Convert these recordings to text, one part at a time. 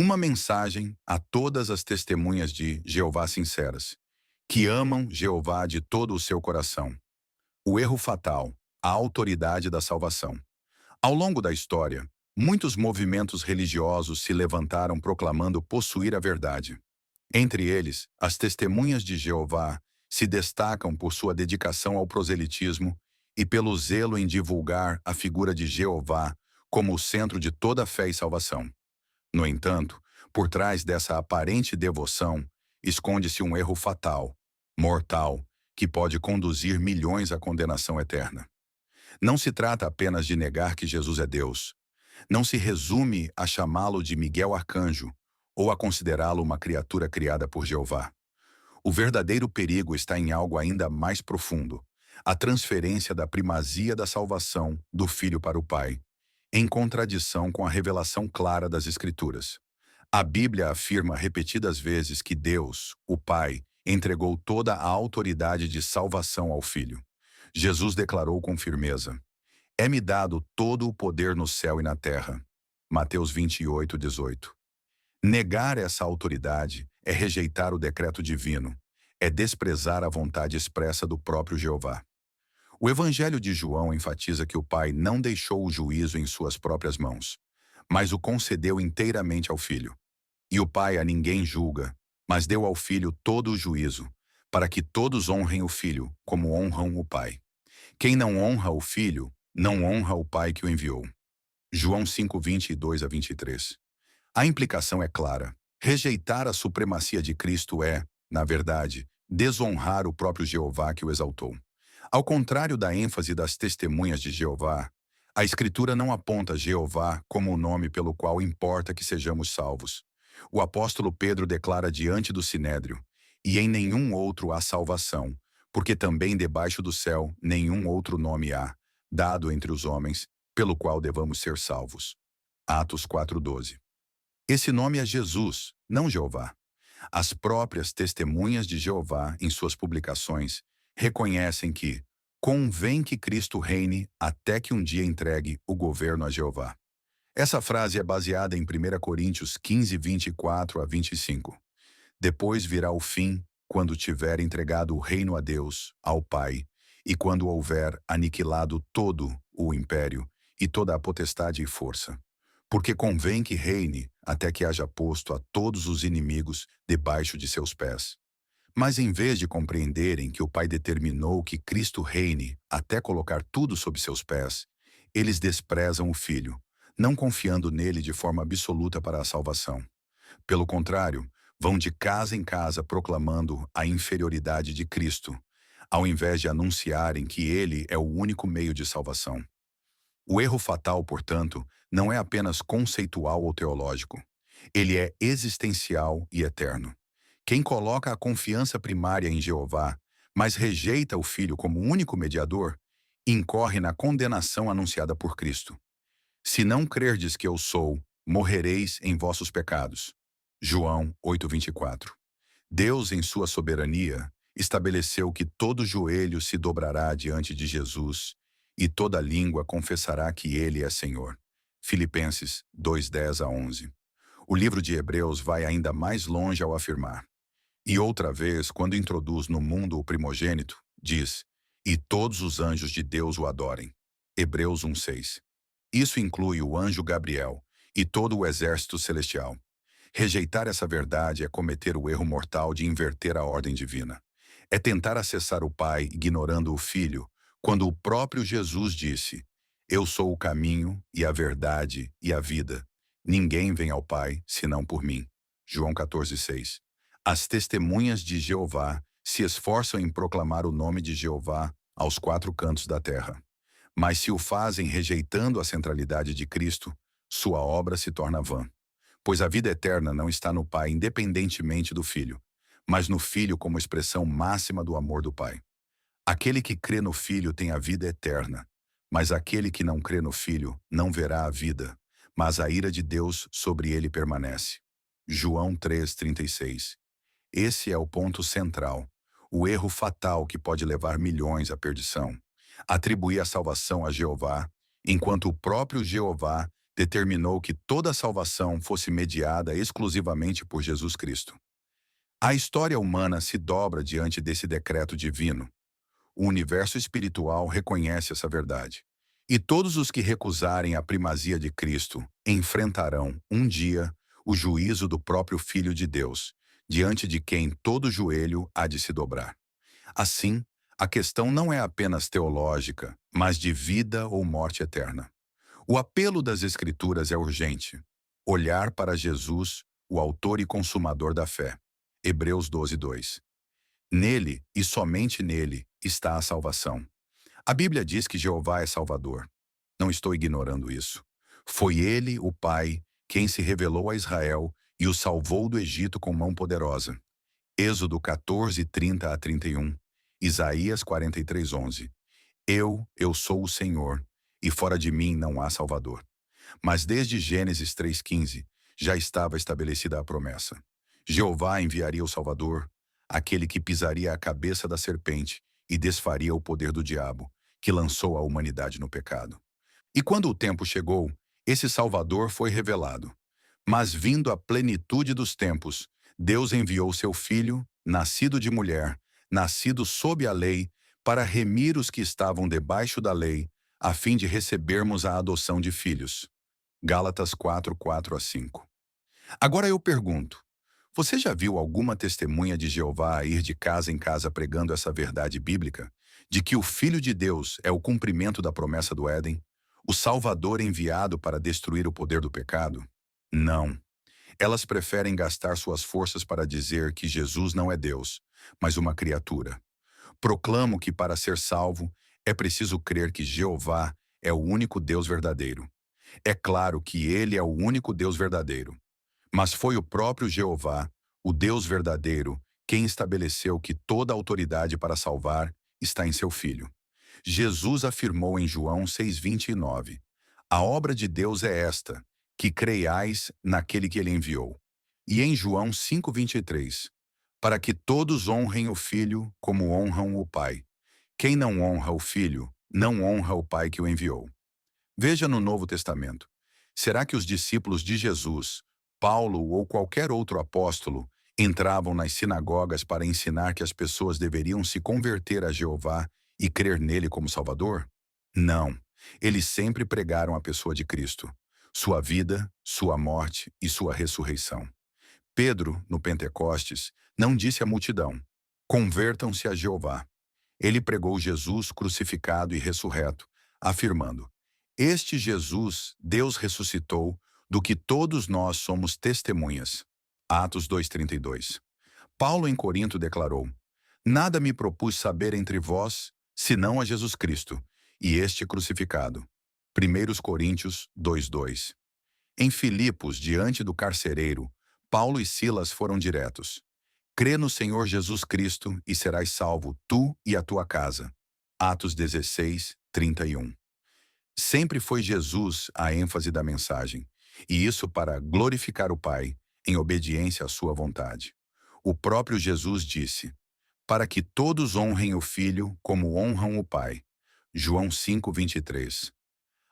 Uma mensagem a todas as testemunhas de Jeová sinceras, que amam Jeová de todo o seu coração. O erro fatal, a autoridade da salvação. Ao longo da história, muitos movimentos religiosos se levantaram proclamando possuir a verdade. Entre eles, as testemunhas de Jeová se destacam por sua dedicação ao proselitismo e pelo zelo em divulgar a figura de Jeová como o centro de toda a fé e salvação. No entanto, por trás dessa aparente devoção, esconde-se um erro fatal, mortal, que pode conduzir milhões à condenação eterna. Não se trata apenas de negar que Jesus é Deus. Não se resume a chamá-lo de Miguel Arcanjo ou a considerá-lo uma criatura criada por Jeová. O verdadeiro perigo está em algo ainda mais profundo, a transferência da primazia da salvação do Filho para o Pai, em contradição com a revelação clara das Escrituras. A Bíblia afirma repetidas vezes que Deus, o Pai, entregou toda a autoridade de salvação ao Filho. Jesus declarou com firmeza: "É-me dado todo o poder no céu e na terra." Mateus 28:18. Negar essa autoridade é rejeitar o decreto divino, é desprezar a vontade expressa do próprio Jeová. O Evangelho de João enfatiza que o Pai não deixou o juízo em suas próprias mãos, mas o concedeu inteiramente ao Filho. E o Pai a ninguém julga, mas deu ao Filho todo o juízo, para que todos honrem o Filho, como honram o Pai. Quem não honra o Filho, não honra o Pai que o enviou. João 5:22-23. A implicação é clara. Rejeitar a supremacia de Cristo é, na verdade, desonrar o próprio Jeová que o exaltou. Ao contrário da ênfase das testemunhas de Jeová, a Escritura não aponta Jeová como o nome pelo qual importa que sejamos salvos. O apóstolo Pedro declara diante do Sinédrio: "E em nenhum outro há salvação, porque também debaixo do céu nenhum outro nome há, dado entre os homens, pelo qual devamos ser salvos." Atos 4:12. Esse nome é Jesus, não Jeová. As próprias testemunhas de Jeová, em suas publicações, reconhecem que convém que Cristo reine até que um dia entregue o governo a Jeová. Essa frase é baseada em 1 Coríntios 15:24-25. Depois virá o fim, quando tiver entregado o reino a Deus, ao Pai, e quando houver aniquilado todo o império e toda a potestade e força. Porque convém que reine até que haja posto a todos os inimigos debaixo de seus pés. Mas em vez de compreenderem que o Pai determinou que Cristo reine até colocar tudo sob seus pés, eles desprezam o Filho, não confiando nele de forma absoluta para a salvação. Pelo contrário, vão de casa em casa proclamando a inferioridade de Cristo, ao invés de anunciarem que ele é o único meio de salvação. O erro fatal, portanto, não é apenas conceitual ou teológico. Ele é existencial e eterno. Quem coloca a confiança primária em Jeová, mas rejeita o Filho como único mediador, incorre na condenação anunciada por Cristo. "Se não crerdes que eu sou, morrereis em vossos pecados." João 8:24. Deus, em sua soberania, estabeleceu que todo joelho se dobrará diante de Jesus e toda língua confessará que ele é Senhor. Filipenses 2:10-11. O livro de Hebreus vai ainda mais longe ao afirmar: "E outra vez, quando introduz no mundo o primogênito, diz: e todos os anjos de Deus o adorem." Hebreus 1:6. Isso inclui o anjo Gabriel e todo o exército celestial. Rejeitar essa verdade é cometer o erro mortal de inverter a ordem divina. É tentar acessar o Pai ignorando o Filho, quando o próprio Jesus disse: "Eu sou o caminho e a verdade e a vida. Ninguém vem ao Pai senão por mim." João 14:6. As testemunhas de Jeová se esforçam em proclamar o nome de Jeová aos quatro cantos da terra. Mas se o fazem rejeitando a centralidade de Cristo, sua obra se torna vã. Pois a vida eterna não está no Pai independentemente do Filho, mas no Filho como expressão máxima do amor do Pai. Aquele que crê no Filho tem a vida eterna, mas aquele que não crê no Filho não verá a vida, mas a ira de Deus sobre ele permanece. João 3:36. Esse é o ponto central, o erro fatal que pode levar milhões à perdição. Atribuir a salvação a Jeová, enquanto o próprio Jeová determinou que toda a salvação fosse mediada exclusivamente por Jesus Cristo. A história humana se dobra diante desse decreto divino. O universo espiritual reconhece essa verdade. E todos os que recusarem a primazia de Cristo enfrentarão, um dia, o juízo do próprio Filho de Deus, diante de quem todo joelho há de se dobrar. Assim, a questão não é apenas teológica, mas de vida ou morte eterna. O apelo das Escrituras é urgente. Olhar para Jesus, o autor e consumador da fé. Hebreus 12:2. Nele, e somente nele, está a salvação. A Bíblia diz que Jeová é Salvador. Não estou ignorando isso. Foi ele, o Pai, quem se revelou a Israel e o salvou do Egito com mão poderosa. Êxodo 14:30-31. Isaías 43:11. Eu sou o Senhor, e fora de mim não há Salvador. Mas desde Gênesis 3:15 já estava estabelecida a promessa. Jeová enviaria o Salvador, aquele que pisaria a cabeça da serpente e desfaria o poder do diabo, que lançou a humanidade no pecado. E quando o tempo chegou, esse Salvador foi revelado. Mas vindo a plenitude dos tempos, Deus enviou seu Filho, nascido de mulher, nascido sob a lei, para remir os que estavam debaixo da lei, a fim de recebermos a adoção de filhos. Gálatas 4:4-5. Agora eu pergunto, você já viu alguma testemunha de Jeová ir de casa em casa pregando essa verdade bíblica, de que o Filho de Deus é o cumprimento da promessa do Éden, o Salvador enviado para destruir o poder do pecado? Não. Elas preferem gastar suas forças para dizer que Jesus não é Deus, mas uma criatura. Proclamo que para ser salvo, é preciso crer que Jeová é o único Deus verdadeiro. É claro que ele é o único Deus verdadeiro. Mas foi o próprio Jeová, o Deus verdadeiro, quem estabeleceu que toda a autoridade para salvar está em seu Filho. Jesus afirmou em João 6:29, a obra de Deus é esta, que creiais naquele que ele enviou. E em João 5:23, para que todos honrem o Filho como honram o Pai. Quem não honra o Filho, não honra o Pai que o enviou. Veja no Novo Testamento. Será que os discípulos de Jesus, Paulo ou qualquer outro apóstolo, entravam nas sinagogas para ensinar que as pessoas deveriam se converter a Jeová e crer nele como Salvador? Não. Eles sempre pregaram a pessoa de Cristo, sua vida, sua morte e sua ressurreição. Pedro, no Pentecostes, não disse à multidão: convertam-se a Jeová. Ele pregou Jesus crucificado e ressurreto, afirmando: este Jesus, Deus ressuscitou, do que todos nós somos testemunhas. Atos 2:32. Paulo em Corinto declarou: nada me propus saber entre vós, senão a Jesus Cristo, e este crucificado. 1 Coríntios 2:2. Em Filipos, diante do carcereiro, Paulo e Silas foram diretos. Crê no Senhor Jesus Cristo e serás salvo, tu e a tua casa. Atos 16:31. Sempre foi Jesus a ênfase da mensagem, e isso para glorificar o Pai, em obediência à sua vontade. O próprio Jesus disse: para que todos honrem o Filho como honram o Pai. João 5:23.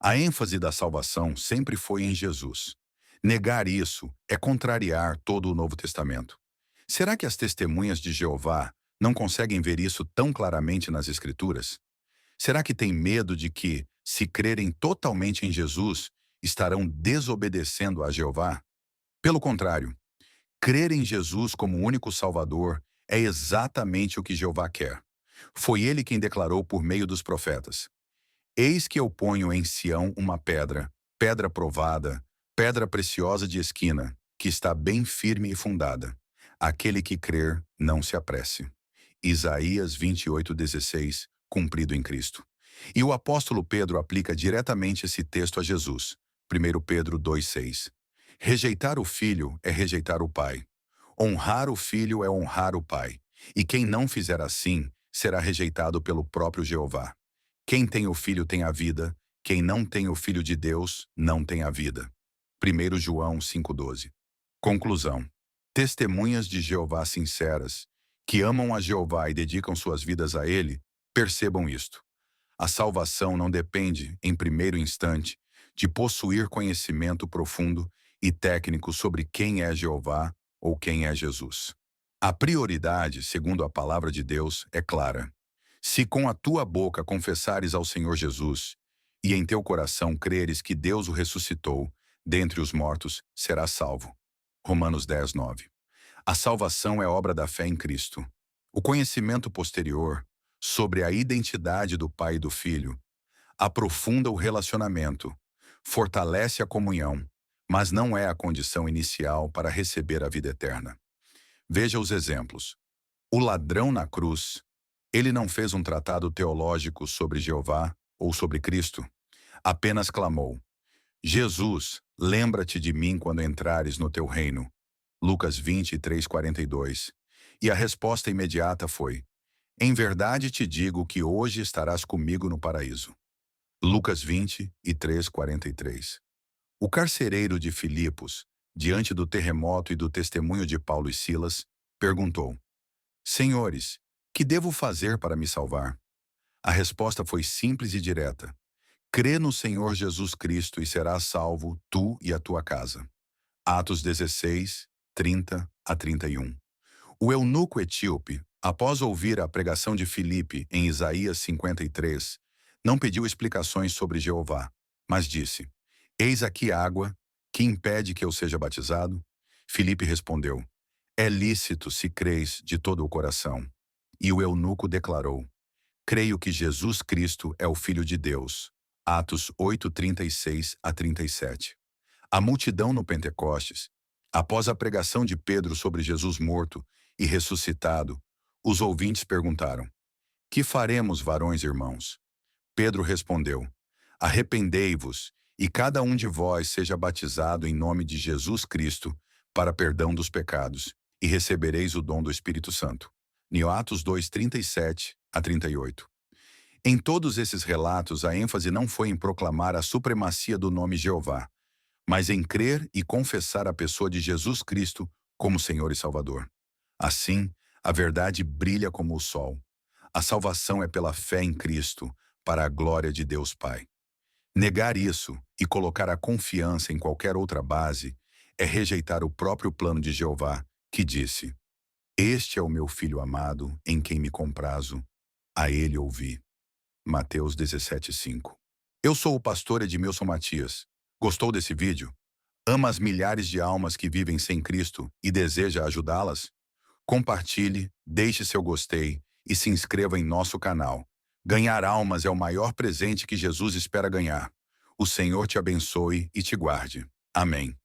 A ênfase da salvação sempre foi em Jesus. Negar isso é contrariar todo o Novo Testamento. Será que as testemunhas de Jeová não conseguem ver isso tão claramente nas Escrituras? Será que têm medo de que, se crerem totalmente em Jesus, estarão desobedecendo a Jeová? Pelo contrário, crer em Jesus como único Salvador é exatamente o que Jeová quer. Foi ele quem declarou por meio dos profetas: eis que eu ponho em Sião uma pedra, pedra provada, pedra preciosa de esquina, que está bem firme e fundada. Aquele que crer, não se apresse. Isaías 28:16, cumprido em Cristo. E o apóstolo Pedro aplica diretamente esse texto a Jesus. 1 Pedro 2:6. Rejeitar o filho é rejeitar o pai. Honrar o filho é honrar o pai. E quem não fizer assim, será rejeitado pelo próprio Jeová. Quem tem o filho tem a vida, quem não tem o filho de Deus não tem a vida. 1 João 5:12. Conclusão. Testemunhas de Jeová sinceras, que amam a Jeová e dedicam suas vidas a ele, percebam isto. A salvação não depende, em primeiro instante, de possuir conhecimento profundo e técnico sobre quem é Jeová ou quem é Jesus. A prioridade, segundo a palavra de Deus, é clara. Se com a tua boca confessares ao Senhor Jesus e em teu coração creres que Deus o ressuscitou dentre os mortos, serás salvo. Romanos 10, 9. A salvação é obra da fé em Cristo. O conhecimento posterior sobre a identidade do Pai e do Filho aprofunda o relacionamento, fortalece a comunhão, mas não é a condição inicial para receber a vida eterna. Veja os exemplos. O ladrão na cruz, ele não fez um tratado teológico sobre Jeová ou sobre Cristo, apenas clamou: Jesus, lembra-te de mim quando entrares no teu reino. Lucas 23, 42. E a resposta imediata foi: em verdade te digo que hoje estarás comigo no paraíso. Lucas 23, 43. O carcereiro de Filipos, diante do terremoto e do testemunho de Paulo e Silas, perguntou: Senhores, que devo fazer para me salvar? A resposta foi simples e direta: crê no Senhor Jesus Cristo e serás salvo, tu e a tua casa. Atos 16, 30 a 31. O eunuco etíope, após ouvir a pregação de Filipe em Isaías 53, não pediu explicações sobre Jeová, mas disse: Eis aqui água, que impede que eu seja batizado? Filipe respondeu: É lícito se creis de todo o coração. E o eunuco declarou: Creio que Jesus Cristo é o Filho de Deus. Atos 8, 36 a 37. A multidão no Pentecostes, após a pregação de Pedro sobre Jesus morto e ressuscitado, os ouvintes perguntaram: Que faremos, varões irmãos? Pedro respondeu: Arrependei-vos, e cada um de vós seja batizado em nome de Jesus Cristo para perdão dos pecados, e recebereis o dom do Espírito Santo. Atos 2, 37 a 38. Em todos esses relatos, a ênfase não foi em proclamar a supremacia do nome Jeová, mas em crer e confessar a pessoa de Jesus Cristo como Senhor e Salvador. Assim, a verdade brilha como o sol. A salvação é pela fé em Cristo, para a glória de Deus Pai. Negar isso e colocar a confiança em qualquer outra base é rejeitar o próprio plano de Jeová, que disse: Este é o meu filho amado, em quem me comprazo, a ele ouvi. Mateus 17:5. Eu sou o pastor Edmilson Matias. Gostou desse vídeo? Ama as milhares de almas que vivem sem Cristo e deseja ajudá-las? Compartilhe, deixe seu gostei e se inscreva em nosso canal. Ganhar almas é o maior presente que Jesus espera ganhar. O Senhor te abençoe e te guarde. Amém.